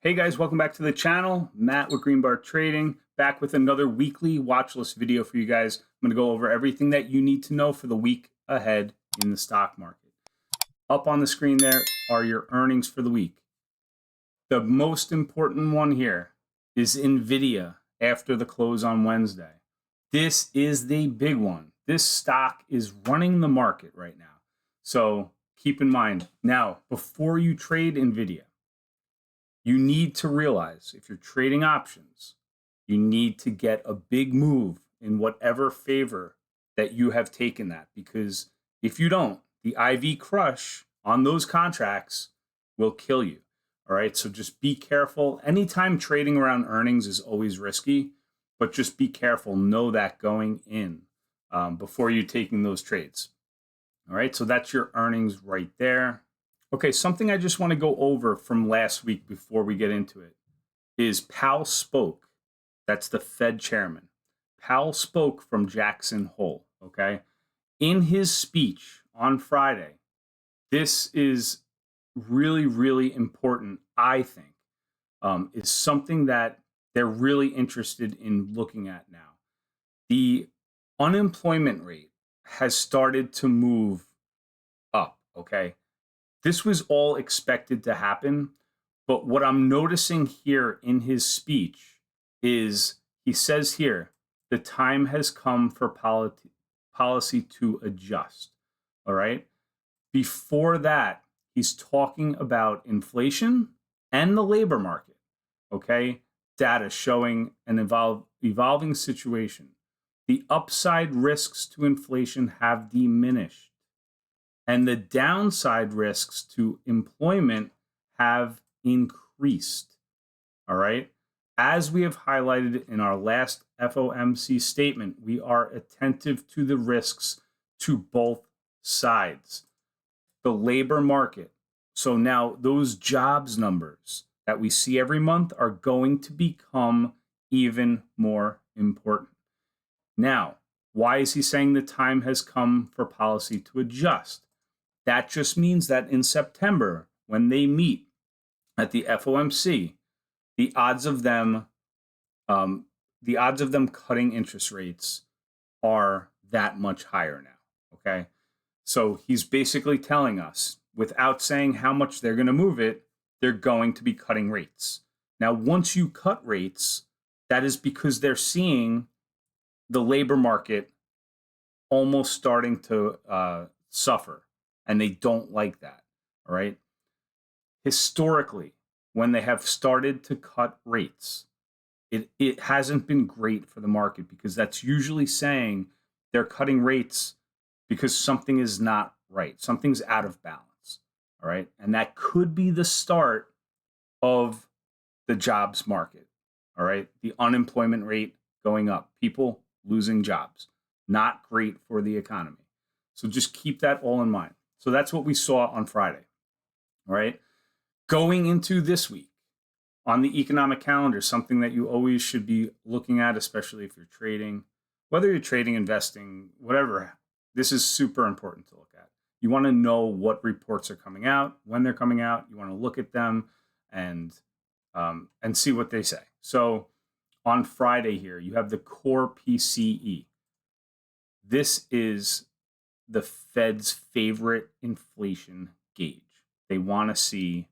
Hey guys, welcome back to the channel. Matt with Greenbar Trading, back with another weekly watch list video for you guys. I'm going to go over everything that you need to know for the week ahead in the stock market. Up on the screen there are your earnings for the week. The most important one here is Nvidia after the close on Wednesday. This is the big one. This stock is running the market right now. So keep in mind, now, before you trade Nvidia, you need to realize if you're trading options, you need to get a big move in whatever favor that you have taken that. Because if you don't, the IV crush on those contracts will kill you. All right. So just be careful. Anytime trading around earnings is always risky, but just be careful. Know that going in before you're taking those trades. All right. So that's your earnings right there. Okay, something I just want to go over from last week before we get into it is Powell spoke. That's the Fed chairman. Powell spoke from Jackson Hole, okay? In his speech on Friday, this is really, really important, I think, is something that they're really interested in looking at now. The unemployment rate has started to move up, okay? This was all expected to happen, but what I'm noticing here in his speech is he says here, the time has come for policy to adjust, all right? Before that, he's talking about inflation and the labor market, okay? Data showing an evolving situation. The upside risks to inflation have diminished, and the downside risks to employment have increased. All right. As we have highlighted in our last FOMC statement, we are attentive to the risks to both sides. The labor market. So now those jobs numbers that we see every month are going to become even more important. Now, why is he saying the time has come for policy to adjust? That just means that in September, when they meet at the FOMC, the odds of them cutting interest rates are that much higher now. Okay, so he's basically telling us, without saying how much they're going to move it, they're going to be cutting rates. Now, once you cut rates, that is because they're seeing the labor market almost starting to suffer. And they don't like that, all right? Historically, when they have started to cut rates, it hasn't been great for the market because that's usually saying they're cutting rates because something is not right. Something's out of balance, all right? And that could be the start of the jobs market, all right? The unemployment rate going up, people losing jobs. Not great for the economy. So just keep that all in mind. So that's what we saw on Friday, all right? Going into this week on the economic calendar, something that you always should be looking at, especially if you're trading, whether you're trading, investing, whatever, this is super important to look at. You want to know what reports are coming out, when they're coming out. You want to look at them and see what they say. So on Friday here, you have the core PCE. This is the Fed's favorite inflation gauge. They want to see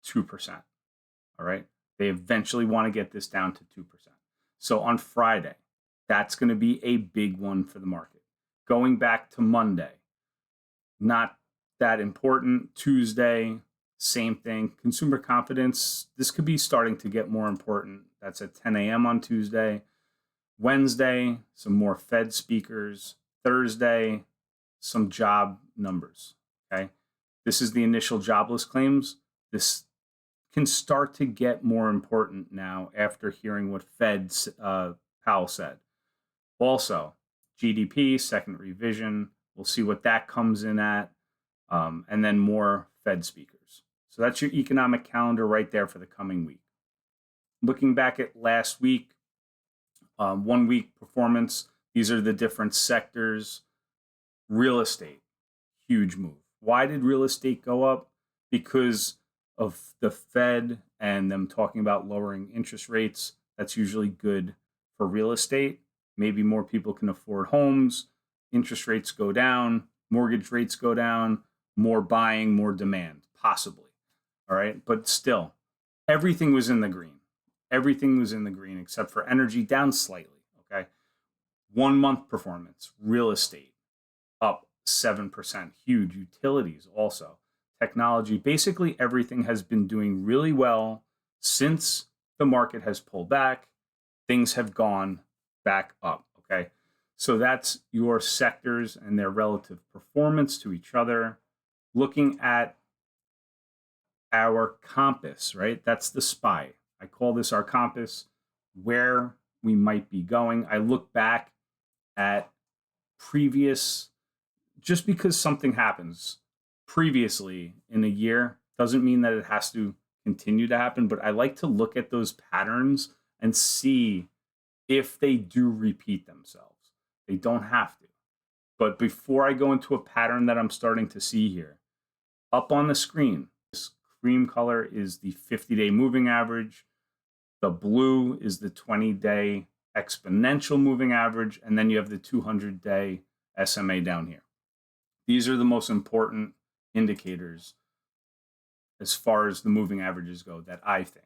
2%. All right. They eventually want to get this down to 2%. So on Friday, that's going to be a big one for the market. Going back to Monday, not that important. Tuesday, same thing. Consumer confidence, this could be starting to get more important. That's at 10 a.m. on Tuesday. Wednesday, some more Fed speakers. Thursday, some job numbers, okay? This is the initial jobless claims. This can start to get more important now after hearing what Powell said. Also, GDP, second revision. We'll see what that comes in at, and then more Fed speakers. So that's your economic calendar right there for the coming week. Looking back at last week, 1 week performance, these are the different sectors. Real estate, huge move. Why did real estate go up? Because of the Fed and them talking about lowering interest rates, that's usually good for real estate. Maybe more people can afford homes, interest rates go down, mortgage rates go down, more buying, more demand, possibly. All right. But still, everything was in the green. Everything was in the green except for energy down slightly. Okay. 1 month performance, real estate up 7%, huge. Utilities also. Technology, basically everything has been doing really well since the market has pulled back. Things have gone back up. Okay. So that's your sectors and their relative performance to each other. Looking at our compass, right? That's the SPY. I call this our compass, where we might be going. I look back at previous, just because something happens previously in a year doesn't mean that it has to continue to happen, but I like to look at those patterns and see if they do repeat themselves. They don't have to. But before I go into a pattern that I'm starting to see here, up on the screen, this cream color is the 50-day moving average. The blue is the 20-day exponential moving average. And then you have the 200-day SMA down here. These are the most important indicators as far as the moving averages go that I think.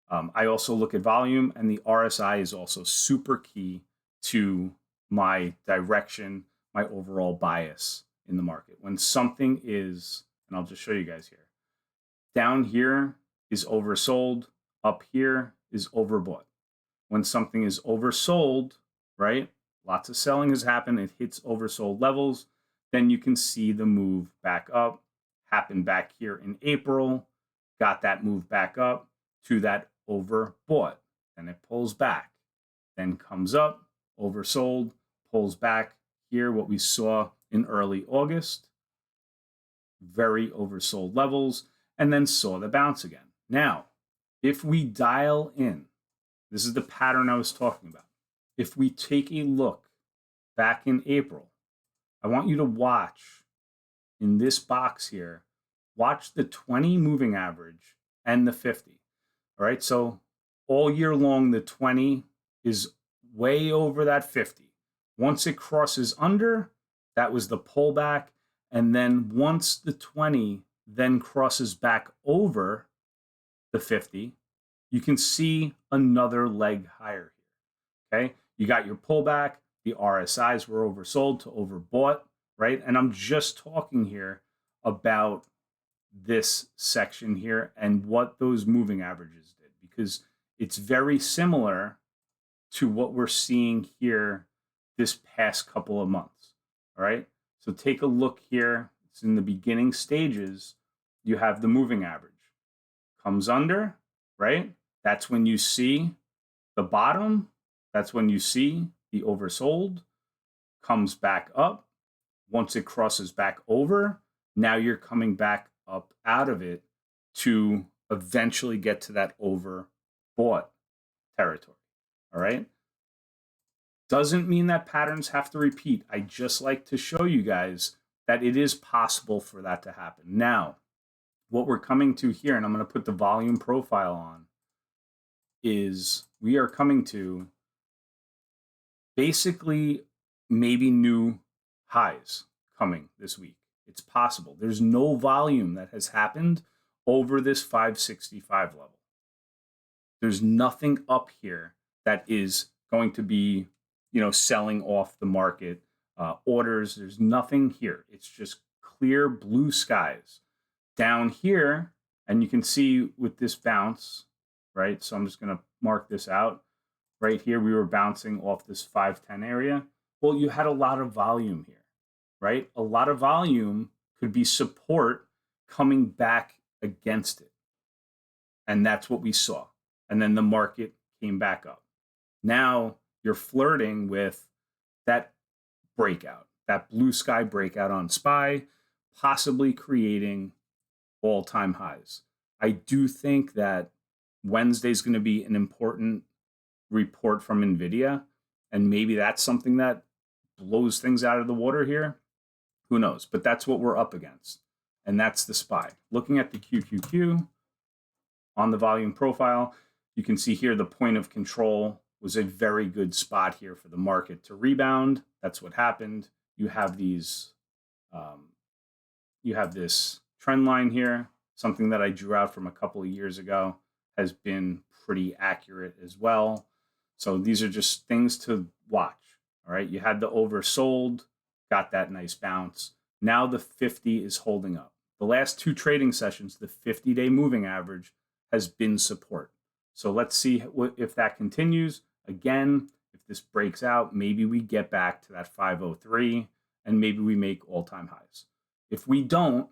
I also look at volume, and the RSI is also super key to my direction, my overall bias in the market. When something is, and I'll just show you guys here, down here is oversold, up here is overbought. When something is oversold, right, lots of selling has happened, it hits oversold levels, then you can see the move back up, happened back here in April, got that move back up to that overbought, then it pulls back, then comes up, oversold, pulls back here, what we saw in early August, very oversold levels, and then saw the bounce again. Now, if we dial in, this is the pattern I was talking about. If we take a look back in April, I want you to watch in this box here, watch the 20 moving average and the 50. All right, so all year long, the 20 is way over that 50. Once it crosses under, that was the pullback. And then once the 20 then crosses back over the 50, you can see another leg higher here. Okay, you got your pullback, the RSIs were oversold to overbought, right? And I'm just talking here about this section here and what those moving averages did, because it's very similar to what we're seeing here this past couple of months. All right, so take a look here. It's in the beginning stages. You have the moving average comes under, right? That's when you see the bottom. That's when you see the oversold, comes back up. Once it crosses back over, now you're coming back up out of it to eventually get to that overbought territory. All right. Doesn't mean that patterns have to repeat. I just like to show you guys that it is possible for that to happen. Now, what we're coming to here, and I'm going to put the volume profile on, is we are coming to basically maybe new highs coming this week. It's possible. There's no volume that has happened over this 565 level. There's nothing up here that is going to be, selling off the market orders. There's nothing here. It's just clear blue skies down here. And you can see with this bounce, right? So I'm just going to mark this out right here. We were bouncing off this 510 area. Well, you had a lot of volume here, right? A lot of volume could be support coming back against it. And that's what we saw. And then the market came back up. Now you're flirting with that breakout, that blue sky breakout on SPY, possibly creating all-time highs. I do think that Wednesday is going to be an important report from NVIDIA, and maybe that's something that blows things out of the water here. Who knows? But that's what we're up against, and that's the SPY. Looking at the QQQ on the volume profile. You can see here the point of control was a very good spot here for the market to rebound. That's what happened. You have these, you have this trend line here, something that I drew out from a couple of years ago, has been pretty accurate as well. So these are just things to watch. All right, you had the oversold, got that nice bounce. Now the 50 is holding up. The last 2 trading sessions, the 50-day moving average has been support. So let's see if that continues. Again, if this breaks out, maybe we get back to that 503 and maybe we make all-time highs. If we don't,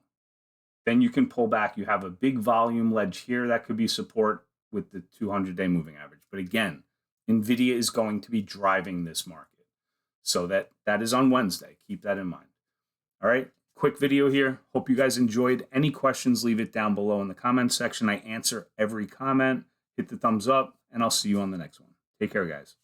then you can pull back. You have a big volume ledge here that could be support with the 200-day moving average. But again, NVIDIA is going to be driving this market. So that is on Wednesday. Keep that in mind. All right, quick video here. Hope you guys enjoyed. Any questions, leave it down below in the comments section. I answer every comment. Hit the thumbs up, and I'll see you on the next one. Take care, guys.